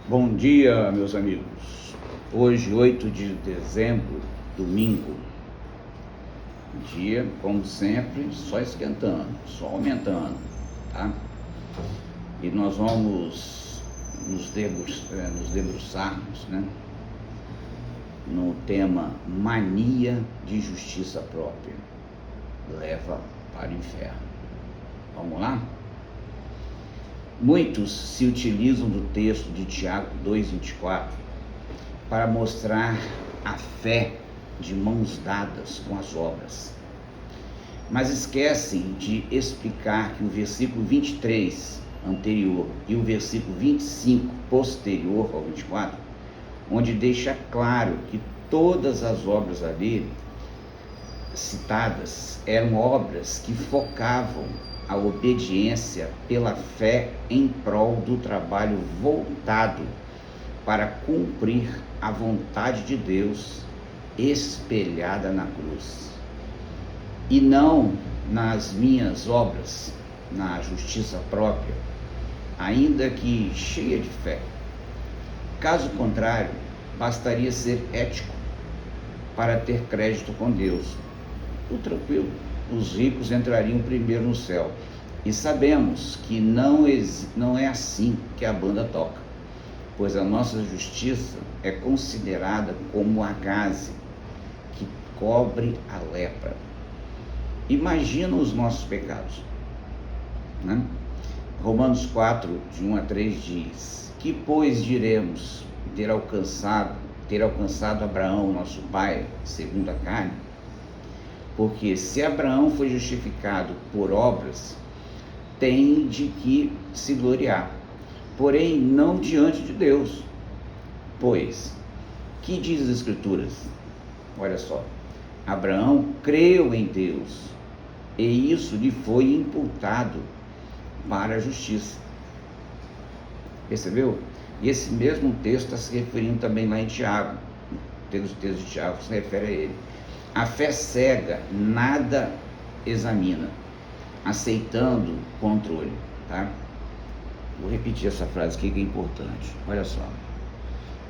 Bom dia, meus amigos. Hoje, 8 de dezembro, domingo. Dia, como sempre, só esquentando, só aumentando, tá? E nós vamos nos debruçarmos, né, no tema mania de justiça própria. Leva para o inferno. Vamos lá? Muitos se utilizam do texto de Tiago 2,24 para mostrar a fé de mãos dadas com as obras, mas esquecem de explicar que o versículo 23 anterior e o versículo 25 posterior ao 24, onde deixa claro que todas as obras ali citadas eram obras que focavam a obediência pela fé em prol do trabalho voltado para cumprir a vontade de Deus espelhada na cruz, e não nas minhas obras, na justiça própria, ainda que cheia de fé. Caso contrário, bastaria ser ético para ter crédito com Deus. Tudo tranquilo. Os ricos entrariam primeiro no céu. E sabemos que não é assim que a banda toca, pois a nossa justiça é considerada como a gaze que cobre a lepra. Imagina os nossos pecados, né? Romanos 4, de 1 a 3 diz: que pois diremos ter alcançado Abraão, nosso pai, segundo a carne? Porque se Abraão foi justificado por obras, tem de que se gloriar, porém não diante de Deus. Pois, que diz as Escrituras? Olha só, Abraão creu em Deus, e isso lhe foi imputado para a justiça. Percebeu? E esse mesmo texto está se referindo também lá em Tiago. O texto de Tiago se refere a ele. A fé cega nada examina, aceitando controle, tá? Vou repetir essa frase aqui que é importante. Olha só.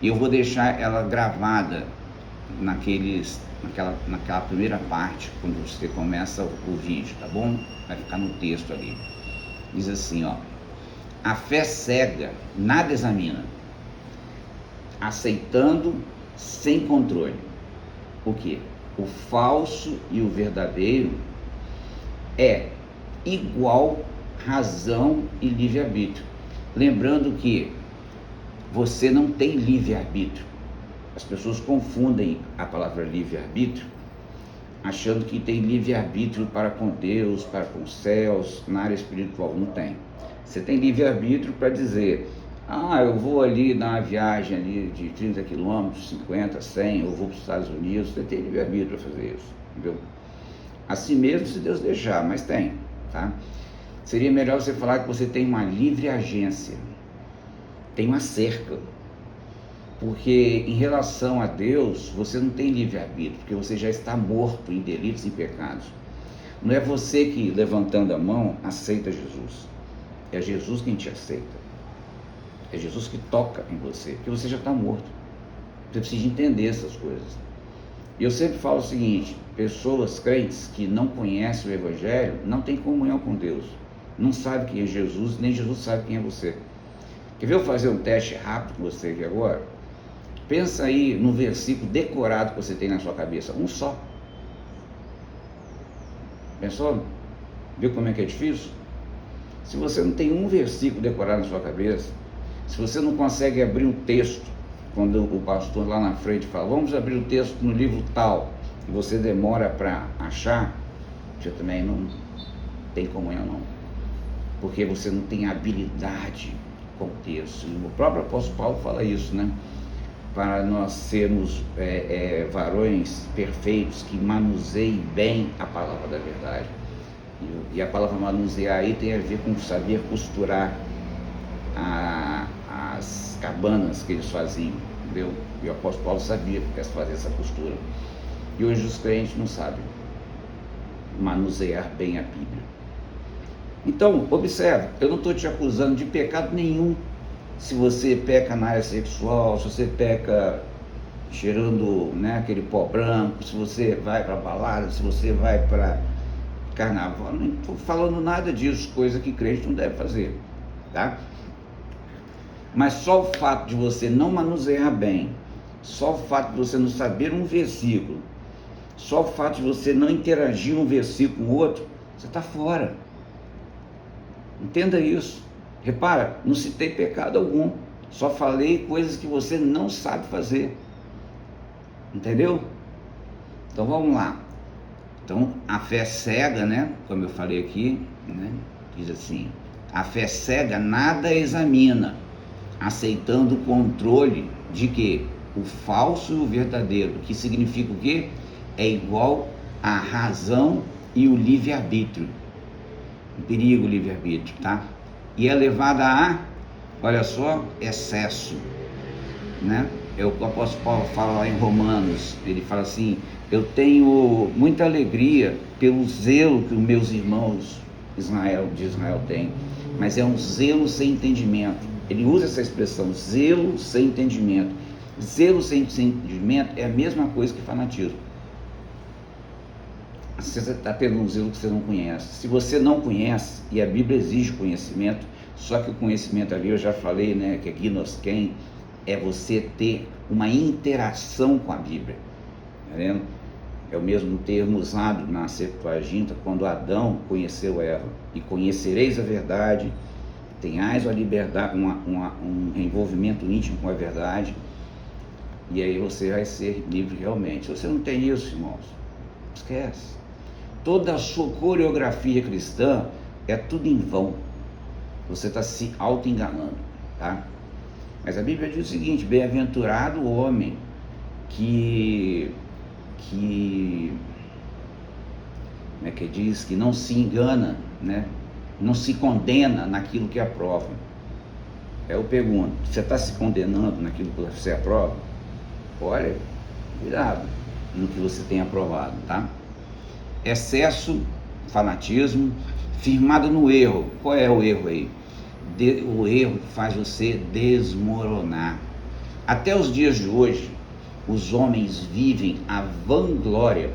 E eu vou deixar ela gravada naquela primeira parte, quando você começa o vídeo, tá bom? Vai ficar no texto ali. Diz assim, ó: a fé cega nada examina, aceitando sem controle. O quê? O falso e o verdadeiro é igual razão e livre-arbítrio. Lembrando que você não tem livre-arbítrio. As pessoas confundem a palavra livre-arbítrio, achando que tem livre-arbítrio para com Deus, para com os céus, na área espiritual. Não tem. Você tem livre-arbítrio para dizer: eu vou ali dar uma viagem ali de 30 quilômetros, 50, 100, eu vou para os Estados Unidos. Você tem livre-arbítrio para fazer isso, entendeu? Assim mesmo, se Deus deixar, mas tem, tá? Seria melhor você falar que você tem uma livre agência, tem uma cerca, porque em relação a Deus, você não tem livre-arbítrio, porque você já está morto em delitos e pecados. Não é você que, levantando a mão, aceita Jesus, é Jesus quem te aceita. É Jesus que toca em você, porque você já está morto. Você precisa entender essas coisas. E eu sempre falo o seguinte: pessoas crentes que não conhecem o Evangelho não têm comunhão com Deus, não sabem quem é Jesus, nem Jesus sabe quem é você. Quer ver eu fazer um teste rápido com você aqui agora? Pensa aí no versículo decorado que você tem na sua cabeça, um só. Pensou? Viu como é que é difícil? Se você não tem um versículo decorado na sua cabeça, se você não consegue abrir um texto, quando o pastor lá na frente fala: vamos abrir o texto no livro tal, e você demora para achar, você também não tem comunhão não, porque você não tem habilidade com o texto. E o próprio apóstolo Paulo fala isso, né? Para nós sermos varões perfeitos, que manuseiem bem a palavra da verdade. E a palavra manusear aí tem a ver com saber costurar as cabanas que eles faziam, entendeu? E o apóstolo Paulo sabia que fazer essa costura. E hoje os crentes não sabem manusear bem a Bíblia. Então, observa, eu não estou te acusando de pecado nenhum. se você peca na área sexual, se você peca cheirando, né, aquele pó branco, se você vai para balada, se você vai para carnaval, não estou falando nada disso, coisa que crente não deve fazer, tá? Mas só o fato de você não manusear bem, só o fato de você não saber um versículo, só o fato de você não interagir um versículo com o outro, você está fora. Entenda isso. Repara, não citei pecado algum, só falei coisas que você não sabe fazer. Entendeu? Então vamos lá. Então a fé cega, né? Como eu falei aqui, né? Diz assim: a fé cega nada examina, aceitando o controle de que o falso e o verdadeiro, que significa o quê? É igual à razão e o livre-arbítrio. Um perigo o livre-arbítrio, tá? E é levada a, olha só, excesso, né? É o que o apóstolo Paulo fala lá em Romanos. Ele fala assim: eu tenho muita alegria pelo zelo que os meus irmãos de Israel têm, mas é um zelo sem entendimento. Ele usa essa expressão, zelo sem entendimento. Zelo sem entendimento é a mesma coisa que fanatismo. Você está tendo um zelo que você não conhece. Se você não conhece, e a Bíblia exige conhecimento, só que o conhecimento ali, eu já falei, né, que é gnosken, é você ter uma interação com a Bíblia. Tá vendo? É o mesmo termo usado na Septuaginta, quando Adão conheceu Eva. E conhecereis a verdade, tenhais a liberdade, um envolvimento íntimo com a verdade, e aí você vai ser livre realmente. Se você não tem isso, irmãos, esquece. Toda a sua coreografia cristã é tudo em vão. Você está se auto-enganando, tá? Mas a Bíblia diz o seguinte: bem-aventurado o homem que como é que diz? Que não se engana, né? Não se condena naquilo que aprova. Eu pergunto, você está se condenando naquilo que você aprova? Olha, cuidado no que você tem aprovado, tá? Excesso, fanatismo, firmado no erro. Qual é o erro aí? O erro faz você desmoronar. Até os dias de hoje, os homens vivem a vanglória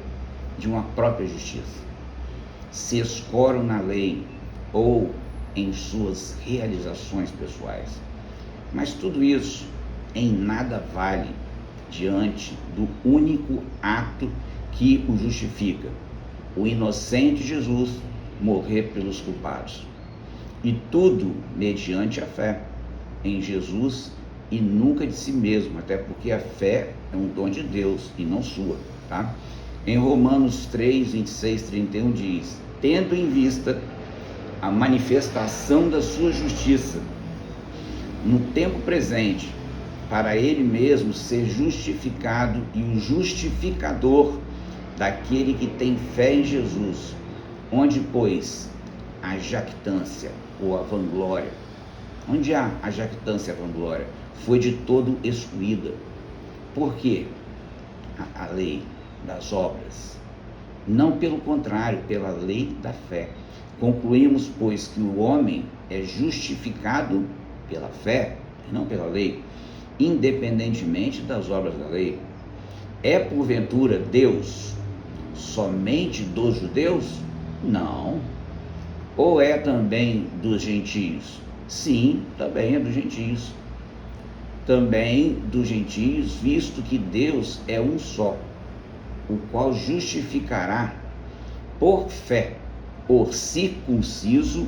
de uma própria justiça. Se escoram na lei ou em suas realizações pessoais. Mas tudo isso em nada vale diante do único ato que o justifica: o inocente Jesus morrer pelos culpados. E tudo mediante a fé em Jesus e nunca de si mesmo, até porque a fé é um dom de Deus e não sua, tá? Em Romanos 3, 26, 31 diz: tendo em vista a manifestação da sua justiça no tempo presente, para ele mesmo ser justificado e o justificador daquele que tem fé em Jesus, onde, pois, a jactância ou a vanglória, onde há a jactância e a vanglória, foi de todo excluída. Por quê? A lei das obras. Não pelo contrário, pela lei da fé. Concluímos, pois, que o homem é justificado pela fé, e não pela lei, independentemente das obras da lei. É porventura Deus somente dos judeus? Não. Ou é também dos gentios? Sim, também é dos gentios. Também dos gentios, visto que Deus é um só, o qual justificará por fé o circunciso,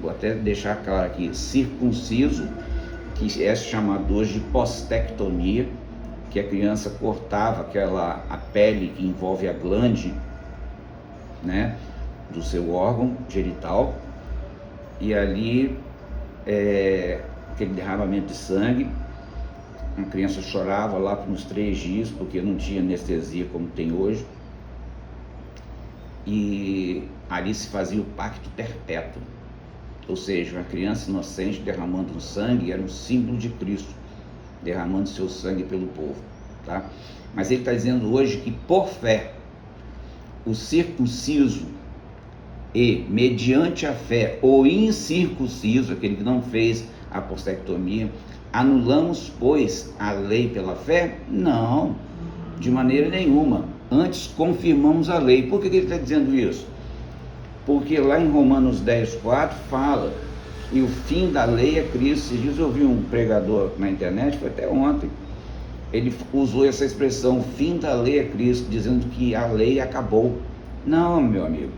vou até deixar claro aqui, circunciso, que é chamado hoje de postectomia, que a criança cortava a pele que envolve a glande, né, do seu órgão genital, e ali aquele derramamento de sangue, a criança chorava lá por uns 3 dias, porque não tinha anestesia como tem hoje, e ali se fazia o pacto perpétuo, ou seja, uma criança inocente derramando sangue era um símbolo de Cristo, derramando seu sangue pelo povo, tá? Mas ele está dizendo hoje que por fé, o circunciso e mediante a fé, o incircunciso, aquele que não fez apostectomia. Anulamos, pois, a lei pela fé? Não, de maneira nenhuma. Antes confirmamos a lei. Por que ele está dizendo isso? Porque lá em Romanos 10:4 fala, e o fim da lei é Cristo. Esses dias eu ouvi um pregador na internet, foi até ontem, ele usou essa expressão, o fim da lei é Cristo, dizendo que a lei acabou. Não, meu amigo,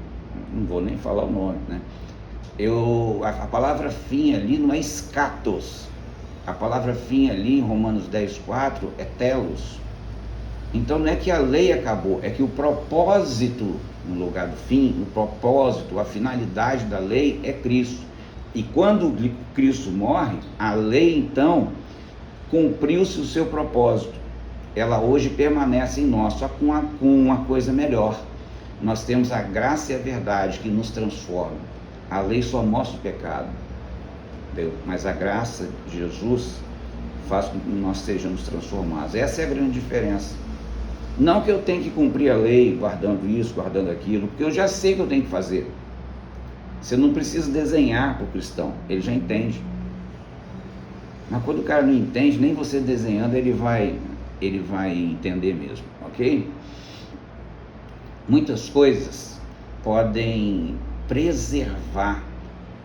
não vou nem falar o nome, né? A palavra fim ali não é escatos, a palavra fim ali em Romanos 10:4 é telos. Então não é que a lei acabou, é que o propósito, no lugar do fim, o propósito, a finalidade da lei é Cristo. E quando Cristo morre, a lei então cumpriu-se o seu propósito. Ela hoje permanece em nós, só com uma coisa melhor. Nós temos a graça e a verdade que nos transformam. A lei só mostra o pecado, entendeu? Mas a graça de Jesus faz com que nós sejamos transformados. Essa é a grande diferença. Não que eu tenha que cumprir a lei, guardando isso, guardando aquilo, porque eu já sei o que eu tenho que fazer. Você não precisa desenhar para o cristão, ele já entende. Mas quando o cara não entende, nem você desenhando, ele vai entender mesmo, ok? Muitas coisas podem preservar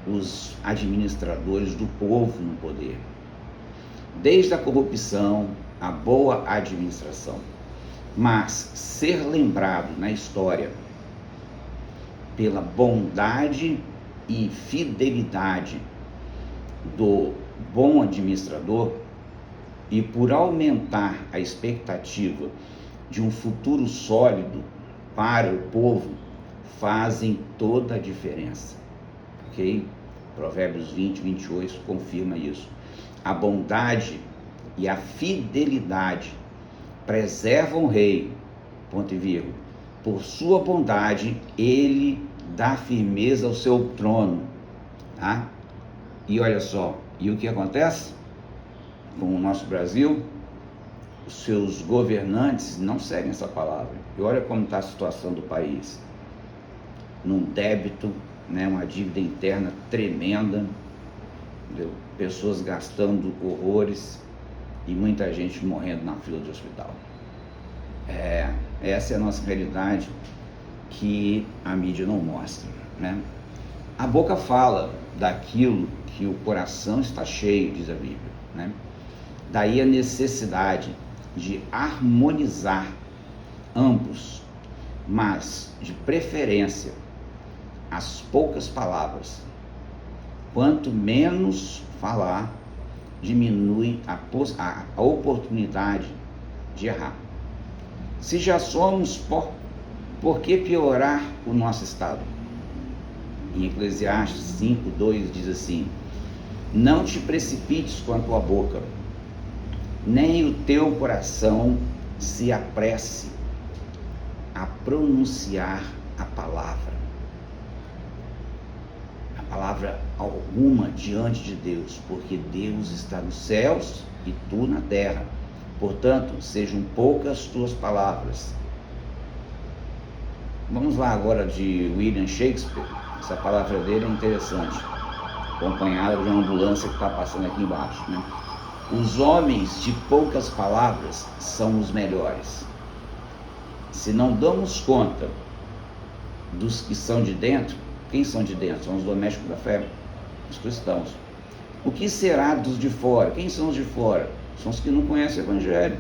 os administradores do povo no poder, desde a corrupção, a boa administração. Mas ser lembrado na história pela bondade e fidelidade do bom administrador e por aumentar a expectativa de um futuro sólido para o povo, fazem toda a diferença, ok? Provérbios 20:28 confirma isso. A bondade e a fidelidade preservam o rei, ponto e vírgula. Por sua bondade, ele dá firmeza ao seu trono, tá? E olha só, e o que acontece com o nosso Brasil? Os seus governantes não seguem essa palavra. E olha como está a situação do país. Num débito, né, uma dívida interna tremenda, entendeu? Pessoas gastando horrores e muita gente morrendo na fila de hospital. Essa é a nossa realidade que a mídia não mostra, né? A boca fala daquilo que o coração está cheio, diz a Bíblia, né? Daí a necessidade de harmonizar ambos, mas de preferência as poucas palavras. Quanto menos falar, diminui a oportunidade de errar. Se já somos, por que piorar o nosso estado? Em Eclesiastes 5:2 diz assim: não te precipites com a tua boca, nem o teu coração se apresse a pronunciar a palavra alguma diante de Deus, porque Deus está nos céus e tu na terra. Portanto, sejam poucas tuas palavras. Vamos lá agora de William Shakespeare. Essa palavra dele é interessante, acompanhada de uma ambulância que está passando aqui embaixo, né? Os homens de poucas palavras são os melhores. Se não damos conta dos que são de dentro, quem são de dentro? São os domésticos da fé, os cristãos. O que será dos de fora? Quem são os de fora? São os que não conhecem o Evangelho,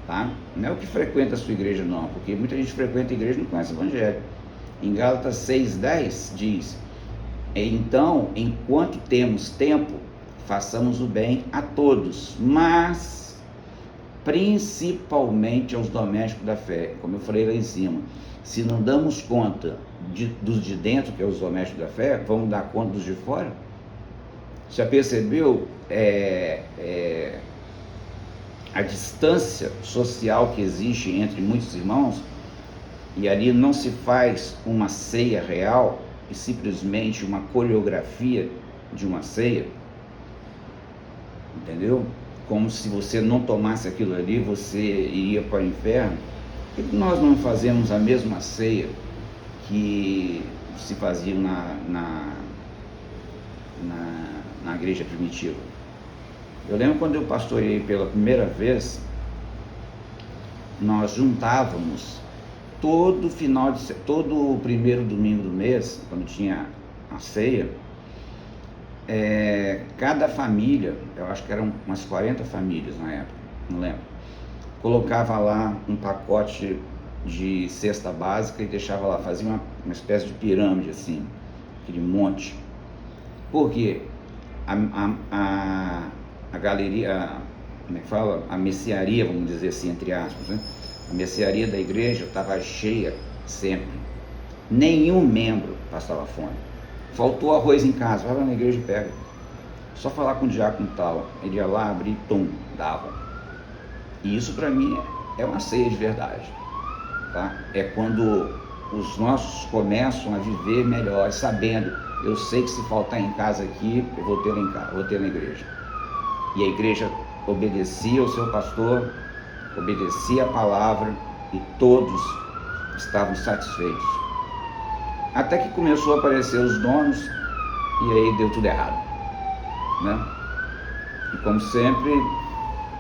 tá? Não é o que frequenta a sua igreja, não, porque muita gente frequenta a igreja e não conhece o Evangelho. Em Gálatas 6:10 diz: então, enquanto temos tempo, façamos o bem a todos, mas principalmente aos domésticos da fé. Como eu falei lá em cima, se não damos conta dos de dentro, que é os domésticos da fé, vamos dar conta dos de fora? Já percebeu a distância social que existe entre muitos irmãos? E ali não se faz uma ceia real, e simplesmente uma coreografia de uma ceia, entendeu? Como se você não tomasse aquilo ali, você iria para o inferno. Por que nós não fazemos a mesma ceia que se fazia na na igreja primitiva. Eu lembro quando eu pastoreei pela primeira vez, nós juntávamos todo primeiro domingo do mês, quando tinha a ceia, cada família, eu acho que eram umas 40 famílias na época, não lembro, colocava lá um pacote de cesta básica e deixava lá, fazia uma espécie de pirâmide assim, aquele monte. Porque a galeria, como é que fala? A mercearia, vamos dizer assim, entre aspas, né? A mercearia da igreja estava cheia sempre. Nenhum membro passava fome. Faltou arroz em casa, vai lá na igreja e pega. Só falar com o diácono tal, ele ia lá, abria e tum, dava. E isso para mim é uma ceia de verdade, tá? É quando os nossos começam a viver melhor, sabendo, eu sei que se faltar em casa aqui, eu vou ter lá em casa, vou ter na igreja. E a igreja obedecia ao seu pastor, obedecia a palavra e todos estavam satisfeitos. Até que começou a aparecer os donos e aí deu tudo errado, né? E como sempre,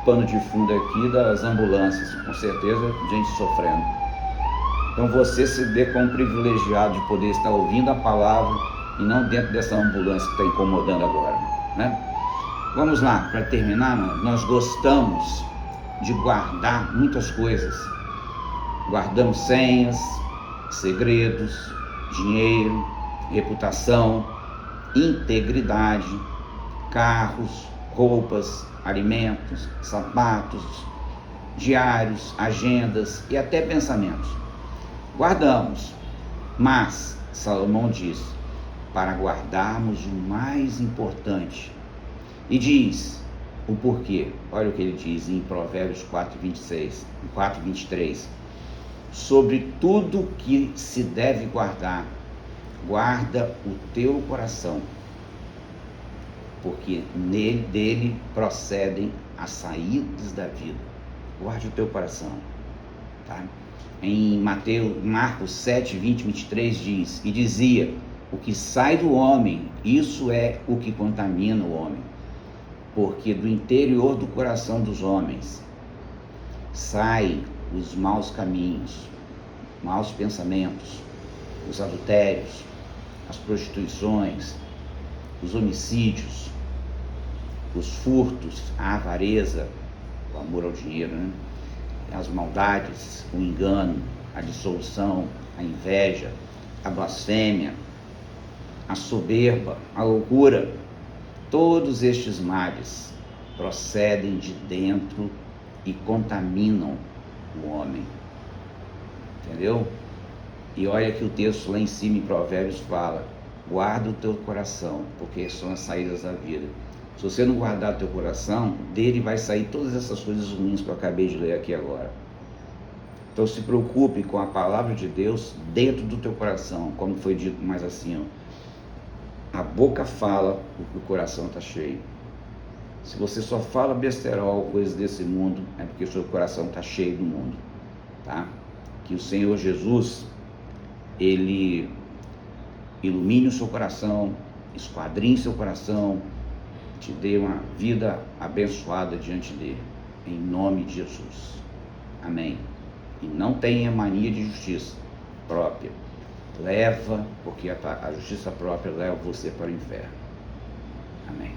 pano de fundo aqui das ambulâncias, com certeza, gente sofrendo. Então você se dê como privilegiado de poder estar ouvindo a palavra e não dentro dessa ambulância que está incomodando agora, né? Vamos lá, para terminar, nós gostamos de guardar muitas coisas. Guardamos senhas, segredos, dinheiro, reputação, integridade, carros, roupas, alimentos, sapatos, diários, agendas e até pensamentos. Guardamos, mas Salomão diz, para guardarmos o mais importante. E diz o porquê. Olha o que ele diz em Provérbios 4:23. Sobre tudo que se deve guardar, guarda o teu coração, porque dele procedem as saídas da vida. Guarde o teu coração, tá? Em Marcos 7:20-23 diz, e dizia, o que sai do homem, isso é o que contamina o homem, porque do interior do coração dos homens saem os maus caminhos, maus pensamentos, os adultérios, as prostituições, os homicídios, os furtos, a avareza, o amor ao dinheiro, né? As maldades, o engano, a dissolução, a inveja, a blasfêmia, a soberba, a loucura. Todos estes males procedem de dentro e contaminam o homem. Entendeu? E olha que o texto lá em cima em Provérbios fala, guarda o teu coração, porque são as saídas da vida. Se você não guardar o teu coração, dele vai sair todas essas coisas ruins que eu acabei de ler aqui agora. Então se preocupe com a palavra de Deus dentro do teu coração, como foi dito mais assim, ó. A boca fala porque o coração está cheio. Se você só fala besterol, coisas desse mundo, é porque o seu coração está cheio do mundo, tá? Que o Senhor Jesus, Ele ilumine o seu coração, esquadrinhe seu coração, te dê uma vida abençoada diante dele, em nome de Jesus. Amém. E não tenha mania de justiça própria. Leva, porque a justiça própria leva você para o inferno. Amém.